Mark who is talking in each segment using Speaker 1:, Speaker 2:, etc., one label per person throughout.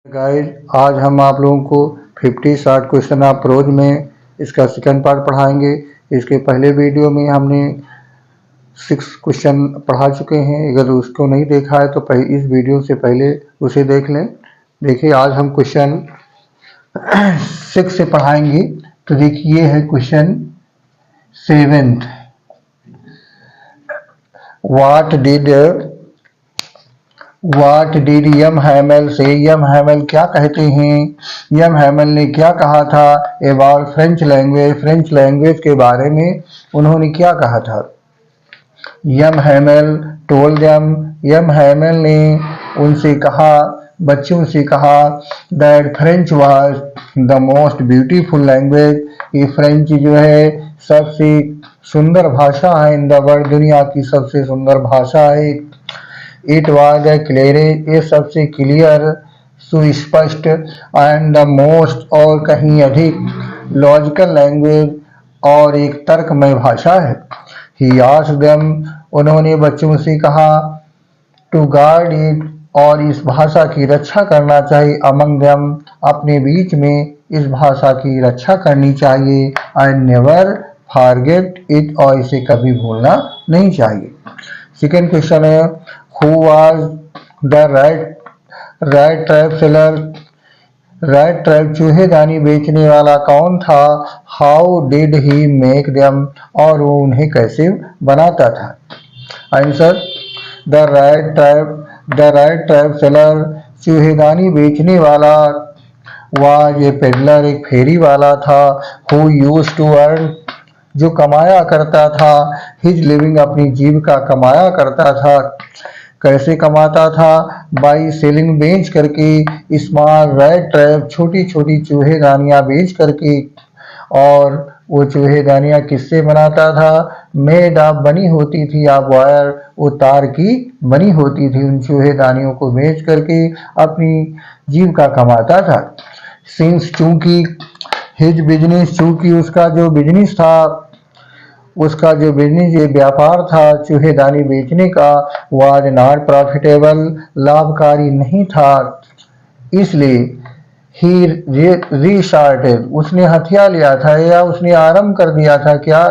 Speaker 1: Guys, आज हम आप लोगों को 50 शॉर्ट क्वेश्चन ऑफ प्रोज में इसका सेकंड पार्ट पढ़ाएंगे। इसके पहले वीडियो में हमने 6 क्वेश्चन पढ़ा चुके हैं। अगर उसको नहीं देखा है तो इस वीडियो से पहले उसे देख लें। देखिए, आज हम क्वेश्चन 6 से पढ़ाएंगे। तो देखिए, है क्वेश्चन 7th। What did यम हैमल से? यम हैमल क्या कहते हैं? यम हैमल ने क्या कहा था about French language? French language के बारे में उन्होंने क्या कहा था? यम हैमल टोल्ड देम, यम हैमल ने उनसे कहा, बच्चों से कहा, that French was the most beautiful language, ये फ्रेंच जो है सबसे सुंदर भाषा है इन द वर्ल्ड, दुनिया की सबसे सुंदर भाषा है। इट वाज ए क्लियर, ये सबसे क्लियर, सुस्पष्ट, एंड द मोस्ट और कहीं अधिक लॉजिकल लैंग्वेज और एक तर्कमय भाषा है। ही आस्क्ड देम, उन्होंने बच्चों से कहा, टू गार्ड इट, और इस भाषा की रक्षा करना चाहिए, अमंग देम, अपने बीच में इस भाषा की रक्षा करनी चाहिए, एंड नेवर फॉरगेट इट, और इसे कभी भूलना नहीं चाहिए। सेकेंड क्वेश्चन है, who was the rat trap seller? Rat trap चूहेदानी बेचने वाला कौन था? How did he make them, और वो उन्हें कैसे बनाता था? Answer, the rat trap seller, चूहेदानी बेचने वाला, वाज ए पेडलर, एक फेरी वाला था, हु यूज्ड टू अर्न, जो कमाया करता था, हिज लिविंग, अपनी जीविका कमाया करता था। कैसे कमाता था? बाई सेलिंग, बेच करके, स्मॉल रैट ट्रैप, छोटी छोटी चूहेदानियां बेच करके। और वो चूहेदानियां किससे बनाता था? मेड ऑफ, बनी होती थी, ऑफ वायर, वो तार की बनी होती थी। उन चूहेदानियों को बेच करके अपनी जीविका कमाता था। सिंस, चूंकि, हिज बिजनेस, चूंकि उसका जो बिजनेस था, उसका जो बिजनेस, ये व्यापार था चूहेदानी बेचने का, वाज नॉट प्रॉफिटेबल, लाभकारी नहीं था, इसलिए ही रीस्टार्टेड, उसने हथिया लिया था या उसने आरंभ कर दिया था क्या?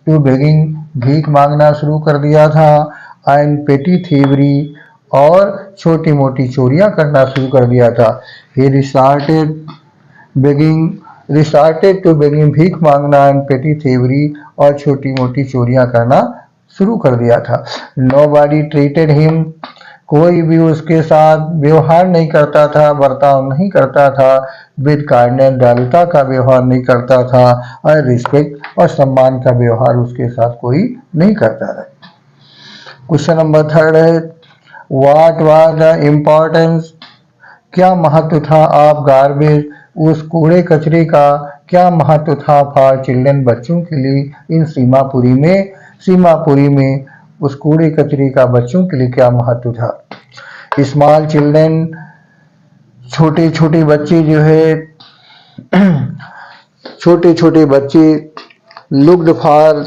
Speaker 1: टू बेगिंग, भीख मांगना शुरू कर दिया था, एंड पेटी थीवरी, और छोटी मोटी चोरियां करना शुरू कर दिया था। ही रिस्टार्टेड टू बेगिंग, भीख मांगना, एंड पेटी थीवरी, और छोटी मोटी चोरियां करना शुरू कर दिया था। नोबॉडी ट्रीटेड हिम, कोई भी उसके साथ व्यवहार नहीं करता था, बर्ताव नहीं करता था, विद काइंडनेस, दयालुता का व्यवहार नहीं करता था, और रिस्पेक्ट, और सम्मान का व्यवहार उसके साथ कोई नहीं करता था। क्वेश्चन नंबर 3 है, व्हाट वाज द इम्पोर्टेंस, क्या महत्व था, ऑफ गार्बेज, उस कूड़े कचरे का क्या महत्व था, फॉर चिल्ड्रन, बच्चों के लिए, इन सीमापुरी में उस कूड़े कचरे का बच्चों के लिए क्या महत्व था। स्मॉल चिल्ड्रन, छोटे छोटे बच्चे जो है, छोटे छोटे बच्चे, लुक्ड फॉर,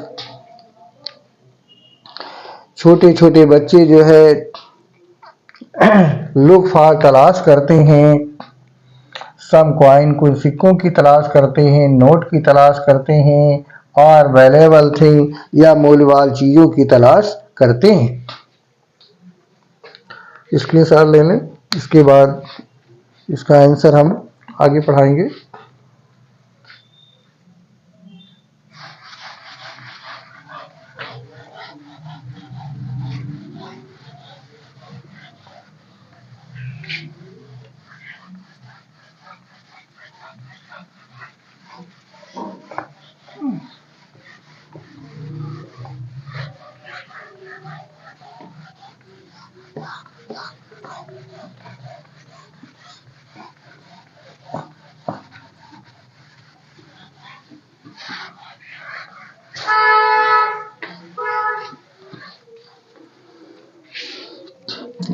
Speaker 1: छोटे छोटे बच्चे जो है लुक फॉर, तलाश करते हैं, सम कॉइन, कुछ सिक्कों की तलाश करते हैं, नोट की तलाश करते हैं, और वैल्यूएबल थिंग, या मूल्यवान चीजों की तलाश करते हैं। इसके साथ ले लें, इसके बाद इसका आंसर हम आगे पढ़ाएंगे।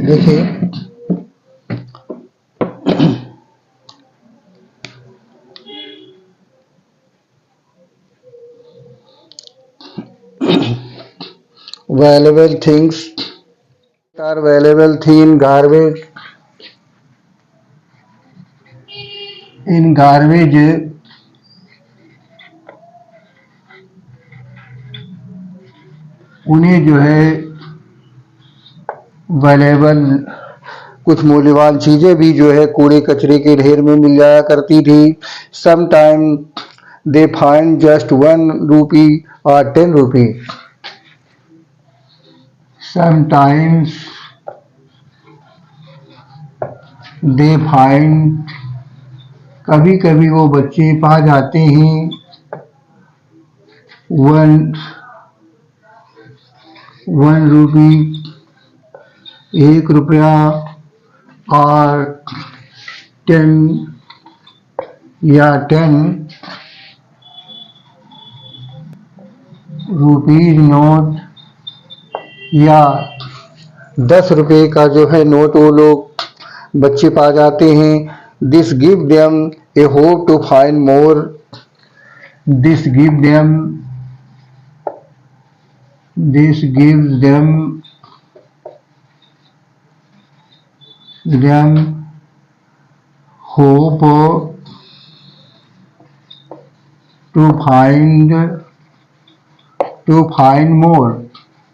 Speaker 1: देखिए, valuable things are valuable thing, garbage, in garbage उन्हें जो है वैल्यूएबल कुछ मूल्यवान चीजें भी जो है कूड़े कचरे के ढेर में मिल जाया करती थी। Some time they find just 1 rupee और 10 रूपी। समटाइम्स दे फाइंड, कभी कभी वो बच्चे पा जाते हैं 1 रूपी, 1 रुपया और 10 या 10 रुपीज नोट या 10 रुपये का जो है नोट वो लोग बच्चे पा जाते हैं। This give them a hope to find more. This gives them hope to find more।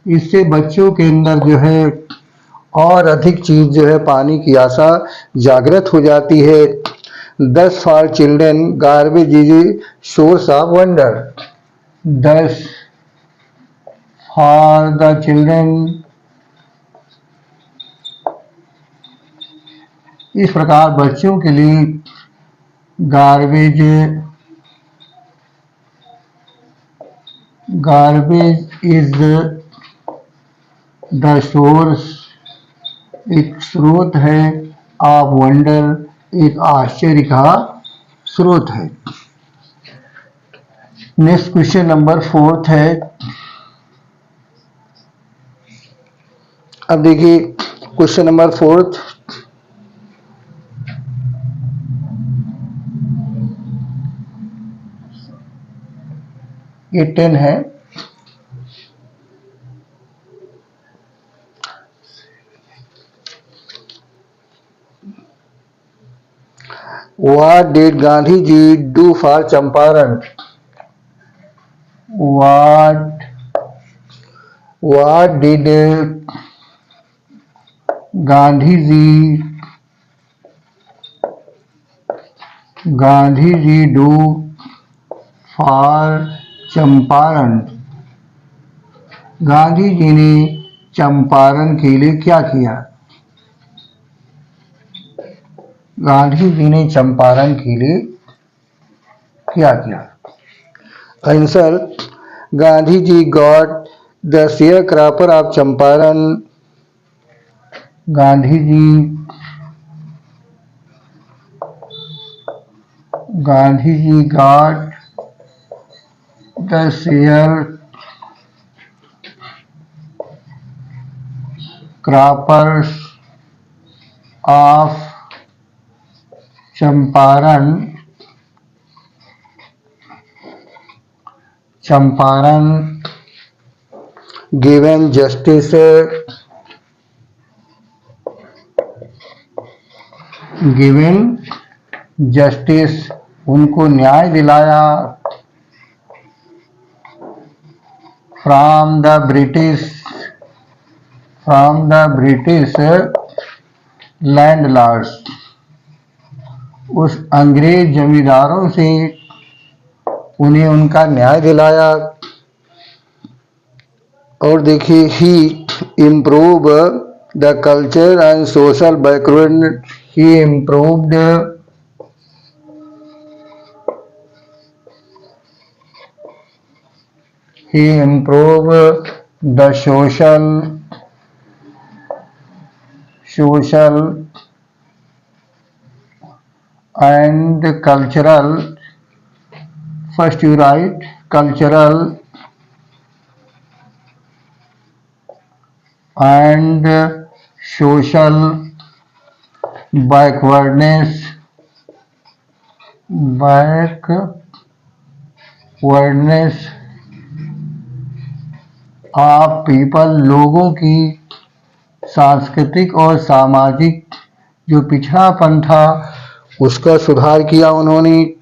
Speaker 1: इससे बच्चों के अंदर जो है और अधिक चीज जो है पाने की आशा जागृत हो जाती है। Thus for children garbage is a source of wonder। Thus for the children, इस प्रकार बच्चों के लिए गार्बेज इज द सोर्स, एक स्रोत है, ऑफ वंडर, एक आश्चर्य का स्रोत है। नेक्स्ट क्वेश्चन नंबर 4 है। अब देखिए क्वेश्चन नंबर 4, ये 10 है। What did Gandhi ji do for Champaran? What did Gandhi ji do for Champaran? Gandhi ji ने चंपारण के लिए क्या किया? गांधी जी ने चंपारण के लिए क्या किया? Answer, Gandhi ji got the sharecropper of Champaran. Gandhi ji got the sharecroppers of Champaran given justice, उनको न्याय दिलाया। from the British landlords, उस अंग्रेज जमींदारों से उन्हें उनका न्याय दिलाया। और देखिए, he improved the culture and social backwardness। he improved the social and cultural, first you write cultural and social backwardness of people, लोगों की सांस्कृतिक और सामाजिक जो पिछड़ापन था उसका सुधार किया उन्होंने।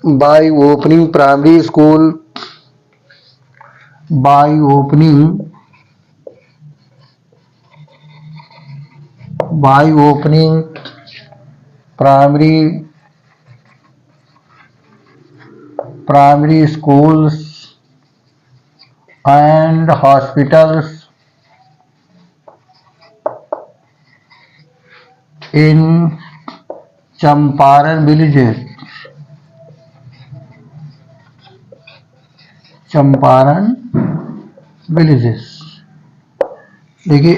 Speaker 1: By opening primary school, by opening primary schools and hospitals in Champaran villages. देखिए,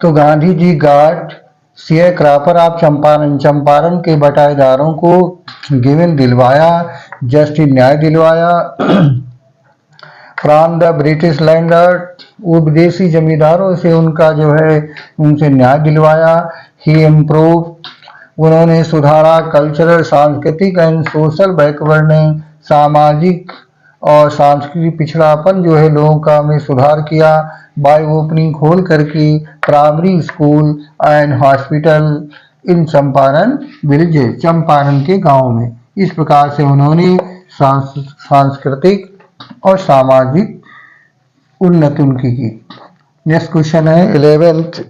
Speaker 1: तो Gandhi ji गाट share cropper of Champaran के बटाईदारों को गिवन दिलवाया, जस्टिस न्याय दिलवाया। फ्रॉम द ब्रिटिश लैंडलॉर्ड, वो विदेशी जमींदारों से उनका जो है उनसे न्याय दिलवाया। ही इम्प्रूव, उन्होंने सुधारा कल्चरल, सांस्कृतिक एंड सोशल बैकवर्डिंग, सामाजिक और सांस्कृतिक पिछड़ापन जो है लोगों का में सुधार किया। बाय ओपनिंग, खोल करके primary school and hospital in Champaran villages, Champaran के गांव में। इस प्रकार से उन्होंने सांस्कृतिक और सामाजिक उन्नति उनकी की। नेक्स्ट क्वेश्चन है 11th,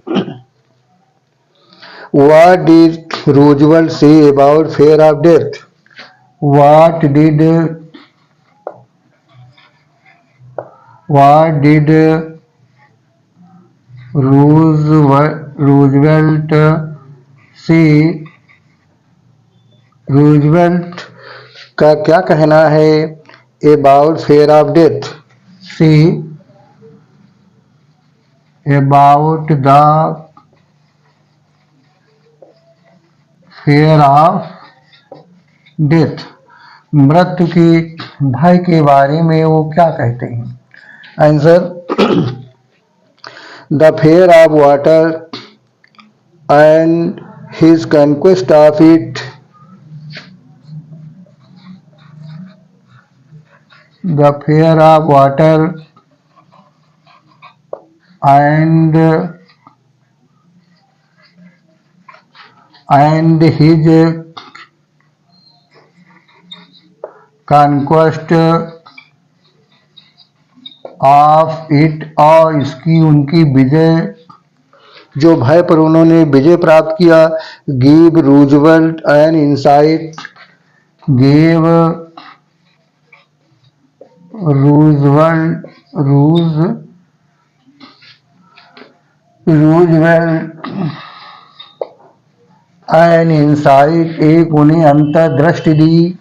Speaker 1: what did Roosevelt say about fair of death? What did Roosevelt का क्या कहना है about fair of death? See about the fair of death, मृत्यु के भय के बारे में वो क्या कहते हैं? Answer, the fair of water and his conquest of it, the fair of water and his conquest of it, और इसकी उनकी विजय, जो भय पर उन्होंने विजय प्राप्त किया। Give Roosevelt an insight, give Roosevelt an insight, एक उन्हें अंतर्दृष्टि दी।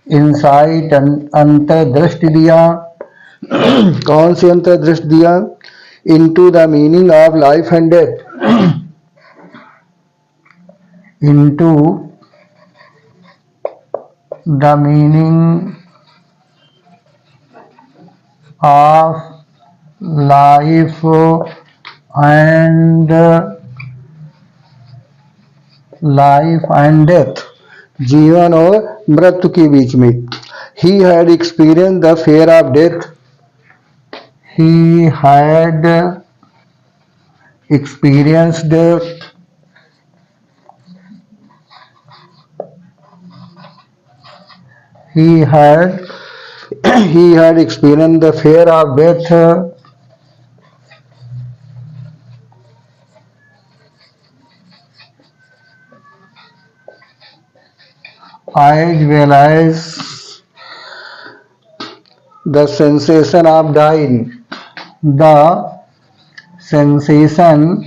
Speaker 1: इंसाइट, अंतर्दृष्टि दिया। कौन सी अंतर्दृष्टि दिया? Into the meaning of life and death, into the meaning of life and death, जीवन और मृत्यु के बीच में। He had experienced the fear of death. He had experienced the fear of death as well as the sensation of dying, the sensation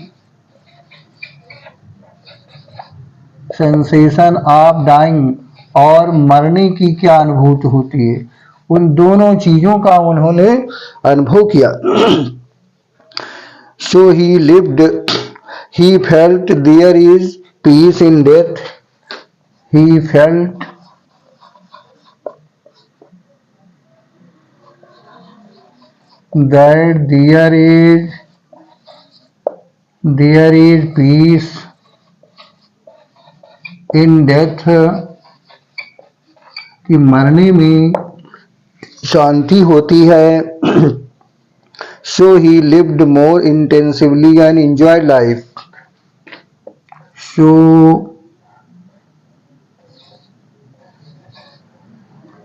Speaker 1: of dying, और मरने की क्या अनुभूति होती है, उन दोनों चीजों का उन्होंने अनुभव किया। So he lived, he felt there is peace in death, he felt that there is peace in death, कि मरने में शांति होती है। So he lived more intensively and enjoyed life,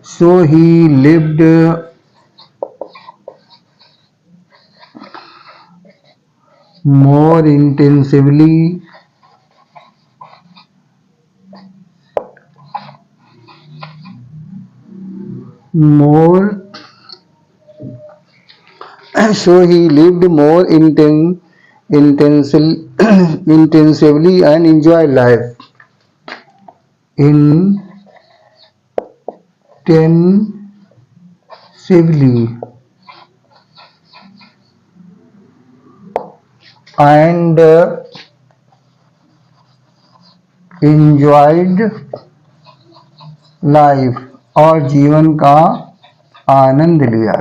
Speaker 1: so he lived more intensively more so he lived more intensely intensively and enjoyed life intensively and enjoyed life और जीवन का आनंद लिया।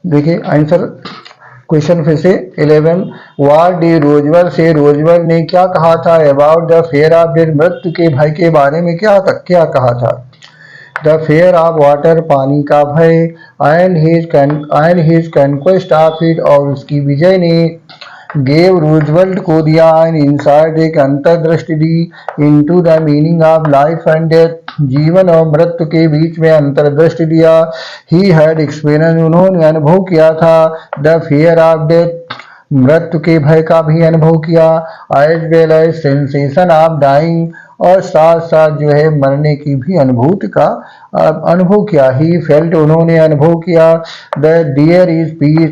Speaker 1: देखिए आंसर क्वेश्चन फिर से 11 व्हाट डिड रोजवेल से Roosevelt ने क्या कहा था about the fear of death मृत्यु के भय के बारे में क्या कहा था। द फियर ऑफ वाटर पानी का भय and his conquest of it और उसकी विजय ने गेव रूजवेल्ट को दिया एन इंसाइट एक अंतर्दृष्टि दी into the meaning of life and death जीवन और मृत्यु के बीच में अंतर्दृष्टि दिया। ही हैड एक्सपीरियंस उन्होंने अनुभव किया था द फियर ऑफ डेथ मृत्यु के भय का भी अनुभव किया as well as sensation of dying और साथ साथ जो है मरने की भी अनुभूति का अनुभव किया। ही फेल्ट उन्होंने अनुभव किया द देयर इज पीस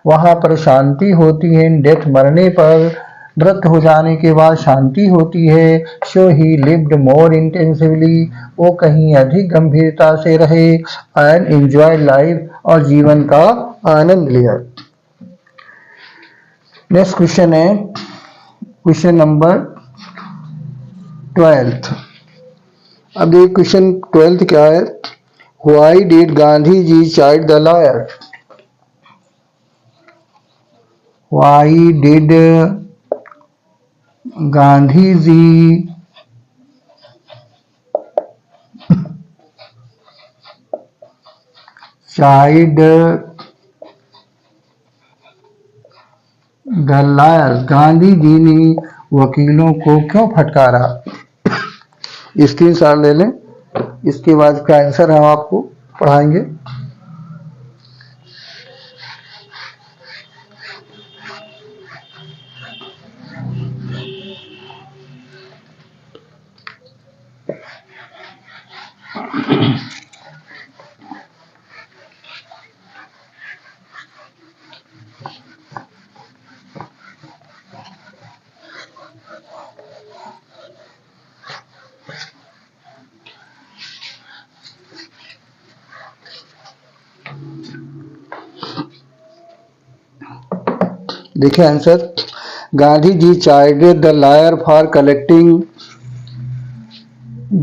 Speaker 1: वहां पर शांति होती है डेथ मरने पर मृत्यु हो जाने के बाद शांति होती है। सो ही लिव्ड मोर इंटेंसिवली वो कहीं अधिक गंभीरता से रहे एंड एंजॉय लाइफ और जीवन का आनंद लिया। नेक्स्ट क्वेश्चन है क्वेश्चन नंबर 12। अब ये क्वेश्चन 12 क्या है why did Gandhi ji chide the lawyer. Why did Gandhi ji chide the liars? Gandhi ji ने वकीलों को क्यों फटकारा। स्क्रीनशॉट ले लें, इसके बाद का आंसर हम आपको पढ़ाएंगे। देखिए answer Gandhi ji chided the liar for collecting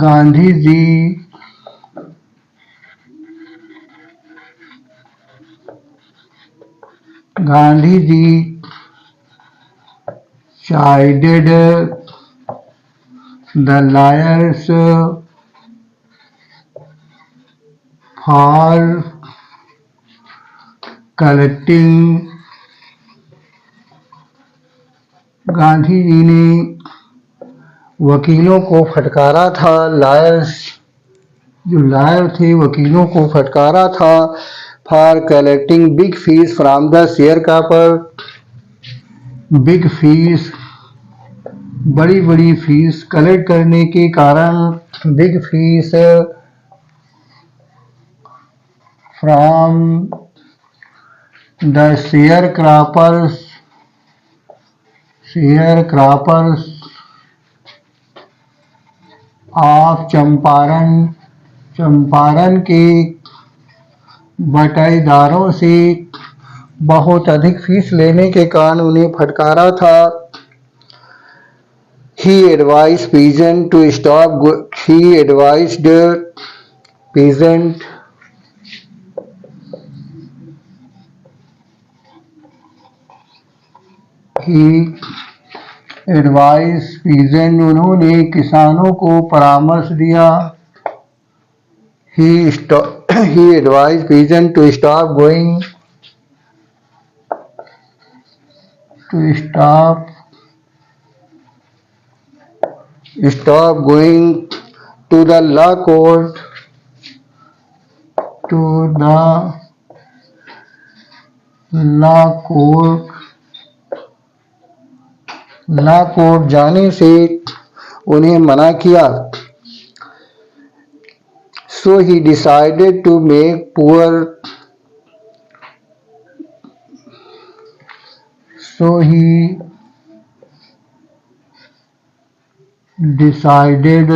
Speaker 1: Gandhi ji chided the liars for collecting Gandhi ji ने वकीलों को फटकारा था लायर्स जो लायर थे वकीलों को फटकारा था for collecting big fees from the share copper big fees बड़ी बड़ी फीस कलेक्ट करने के कारण big fees from the share croppers of Champaran के बटाईदारों से बहुत अधिक फीस लेने के कारण उन्हें फटकारा था। He advised peasant to stop he advised peasant उन्होंने किसानों को परामर्श दिया। He advised peasant to stop going to stop going to the law court, to the law court जाने से उन्हें मना किया। So he decided to make poor So he decided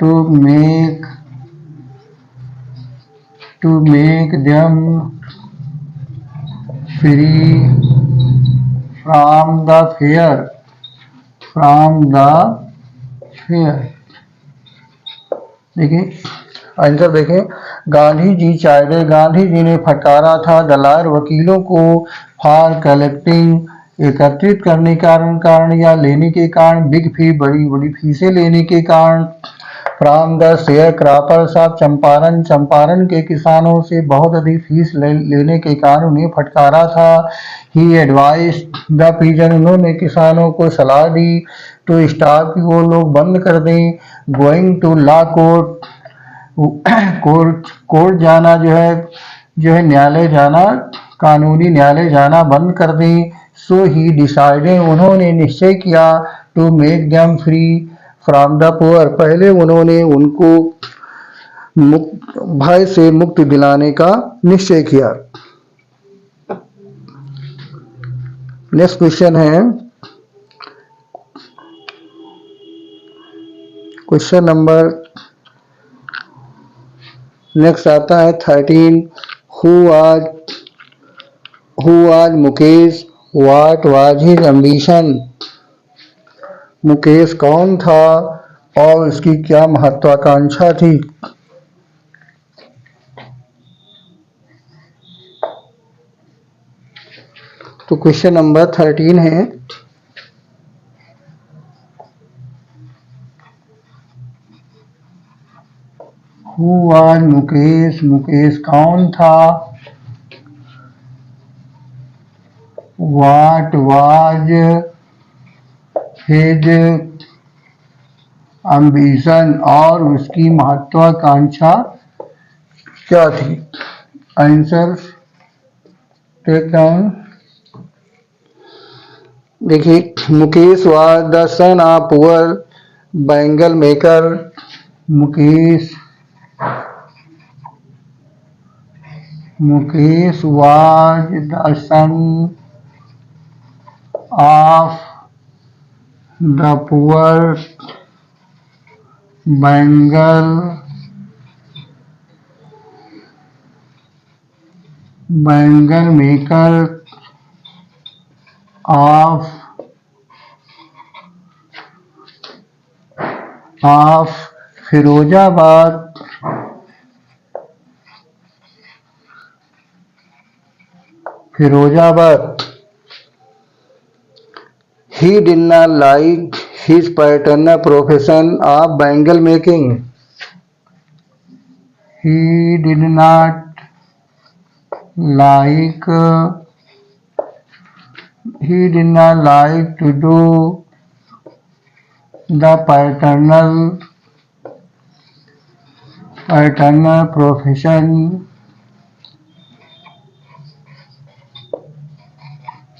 Speaker 1: to make them free from the fear. देखिए answer देखें, गांधी जी चाहे गांधी जी ने फटकारा था दलाल वकीलों को फॉर कलेक्टिंग एकत्रित करने के कारण या लेने के कारण, बिग फी बड़ी बड़ी फीसें लेने के कारण, from the share croppers of Champaran के किसानों से बहुत अधिक फीस लेने के कारण उन्हें फटकारा था। ही एडवाइस द पीजन, उन्होंने किसानों को सलाह दी टू स्टॉप कि वो लोग बंद कर दें गोइंग टू लॉ कोर्ट जाना, जो है न्यायालय जाना, कानूनी न्यायालय जाना बंद कर दें। सो ही डिसाइडेड, उन्होंने निश्चय किया to make them free from the poor, पहले उन्होंने उनको भय से मुक्ति दिलाने का निश्चय किया। नेक्स्ट क्वेश्चन है क्वेश्चन नंबर नेक्स्ट आता है 13। Who was Mukesh, what was his ambition, Mukesh कौन था और उसकी क्या महत्वाकांक्षा थी। तो क्वेश्चन नंबर 13 है, हु वाज मुकेश, मुकेश कौन था, व्हाट वाज हिज एम्बिशन, और उसकी महत्वाकांक्षा क्या थी। Answer take down. देखिए, Mukesh was the son of poor bangle maker, Mukesh was the son of the poor bangle maker of Firozabad, He did not like his paternal profession of bangle making. He did not like to do the paternal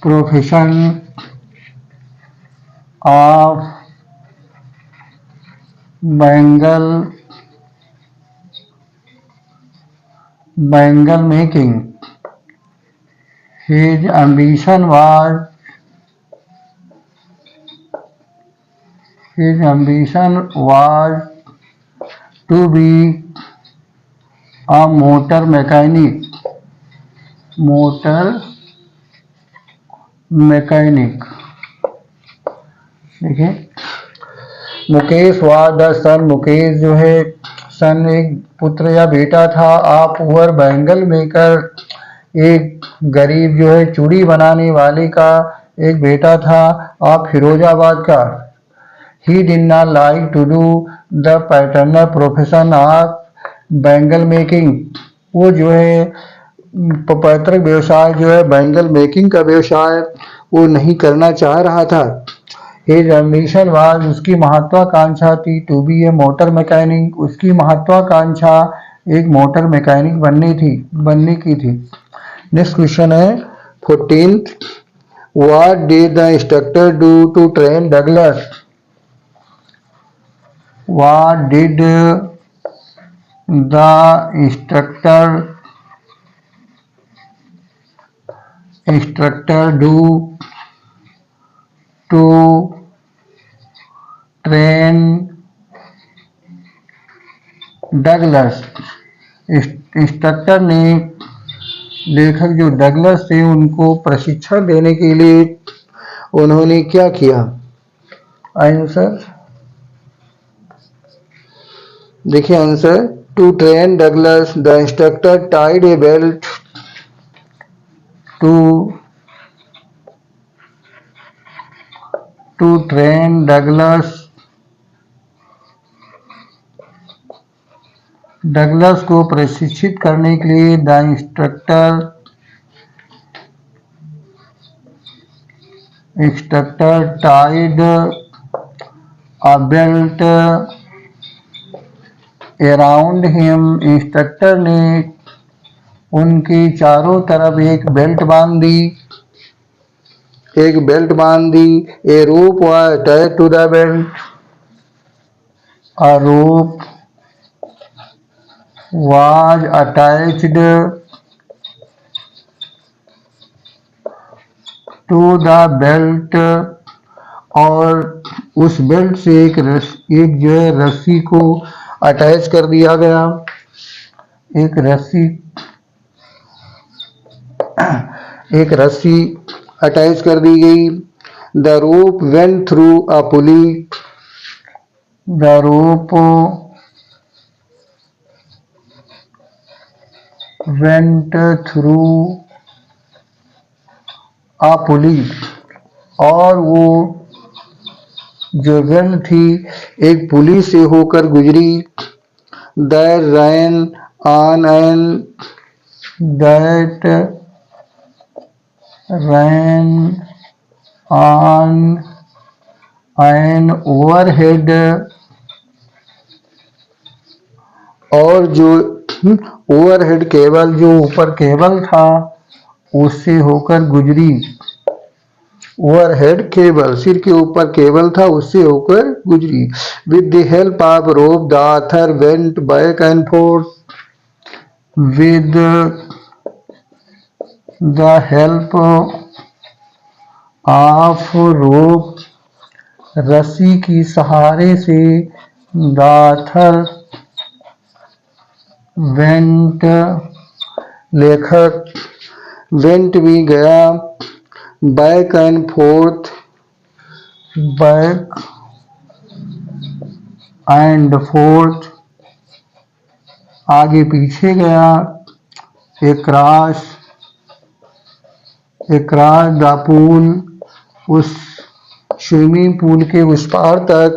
Speaker 1: profession of bangle making. His ambition was to be a motor mechanic. देखिए, Mukesh was the सन, मुकेश जो है सन एक पुत्र या बेटा था, आप poor bangle maker एक गरीब जो है चूड़ी बनाने वाले का एक बेटा था, आप फिरोजाबाद का। He did not like to do the paternal profession of bangle making, वो जो है पैतृक व्यवसाय जो है बैंगल मेकिंग का व्यवसाय वो नहीं करना चाह रहा था। हिज एम्बिशन वाज, उसकी महत्वाकांक्षा थी, to be a motor mechanic, उसकी महत्वाकांक्षा एक मोटर मैकेनिक बनने की थी। नेक्स्ट क्वेश्चन है 14th, what did the instructor do to train Douglas? What did the instructor do to train Douglas? Instructor ने, लेखक जो डगलस थे, उनको प्रशिक्षण देने के लिए उन्होंने क्या किया? आंसर देखिए, answer to train Douglas the instructor tied a belt to train Douglas को प्रशिक्षित करने के लिए the instructor tied a belt around him. Instructor ने उनके चारों तरफ एक बेल्ट बांध दी। A rope was attached to the belt, a rope was attached to the belt, और उस बेल्ट से एक जो है रस्सी को अटैच कर दिया गया। एक रस्सी अटैच कर दी गई। The rope went through a pulley, the rope went through a pulley, और वो जो वेल थी एक पुली से होकर गुजरी। That ran on an overhead, और जो ओवरहेड केबल, जो ऊपर केबल था उससे होकर गुजरी। ओवरहेड केबल, सिर के ऊपर केबल था, उससे होकर गुजरी। With the help of rope the author went back and forth, with the help of rope, रस्सी की सहारे से, द ऑथर वेंट, लेखक, वेंट भी गया, back and forth, back and forth, आगे पीछे गया। अक्रॉस द पूल, उस स्विमिंग पूल के उस पार तक।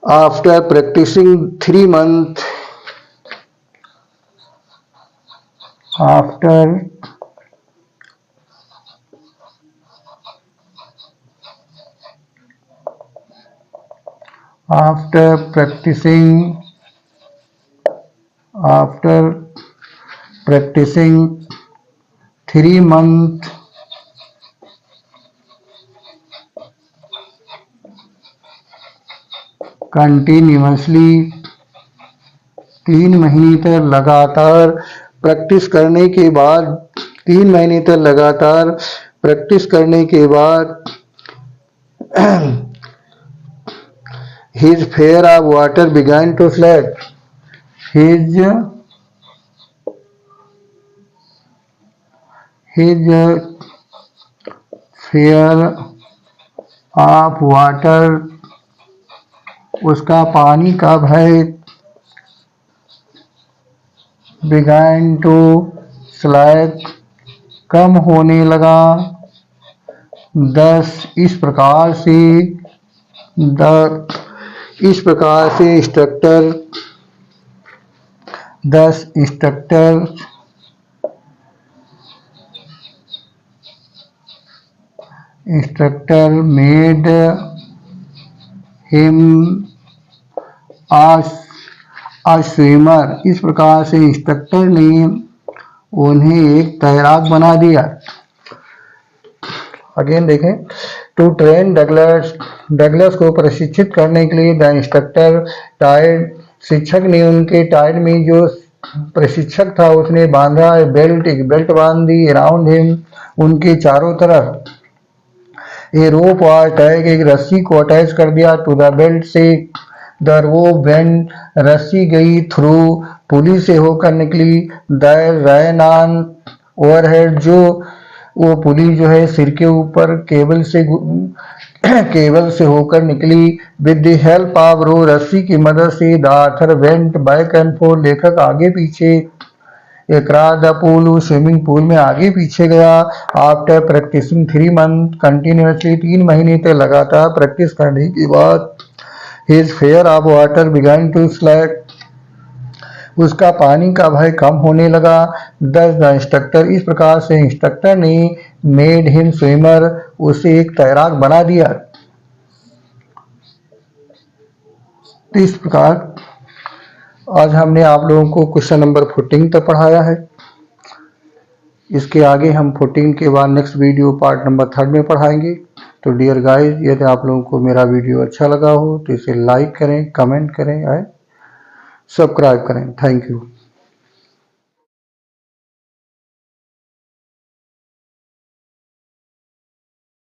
Speaker 1: आफ्टर प्रैक्टिसिंग 3 months, आफ्टर practicing 3 months, continuously, 3 महीने तक लगातार प्रैक्टिस करने के बाद, 3 महीने तक लगातार प्रैक्टिस करने के बाद, his fear of water began to flag, his fear of water, उसका पानी का भय, began to slack, कम होने लगा। दस इस प्रकार से instructor Thus, instructor made him a swimmer. इस प्रकार से इंस्ट्रक्टर ने उन्हें एक तैराक बना दिया। अगेन देखें, टू ट्रेन डगलस को प्रशिक्षित करने के लिए द इंस्ट्रक्टर टाइड, शिक्षक ने उनके टाइड में जो प्रशिक्षक था उसने बांधा एक बेल्ट बांध दी अराउंड हिम, उनके चारों तरफ। ए रोप वाज टाइड, एक रस्सी को अटैच कर दिया टू द बेल्ट से। द रोप वेंट, रस्सी गई थ्रू, पुली से होकर निकली। द रैन ऑन ओवरहेड, जो वो पुली जो है सिर के ऊपर केबल से होकर निकली। विद द हेल्प ऑफ रो, रस्सी की मदद से। The author went back and fourth, लेखक आगे पीछे across the pool, swimming pool में आगे पीछे गया। आफ्टर प्रैक्टिसिंग 3 मंथ कंटिन्यूसली, 3 महीने तक लगातार प्रैक्टिस करने के बाद his fear of water began to slack, उसका पानी का भय कम होने लगा। दस द इंस्ट्रक्टर, इस प्रकार से इंस्ट्रक्टर ने मेड हिम स्विमर, उसे एक तैराक बना दिया। तो इस प्रकार आज हमने आप लोगों को क्वेश्चन नंबर 14 तक पढ़ाया है। इसके आगे हम 14 के बाद नेक्स्ट वीडियो पार्ट नंबर 3 में पढ़ाएंगे। तो डियर गाइस, यदि आप लोगों को मेरा वीडियो अच्छा लगा हो तो इसे लाइक करें, कमेंट करें और सब्सक्राइब करें। Thank you.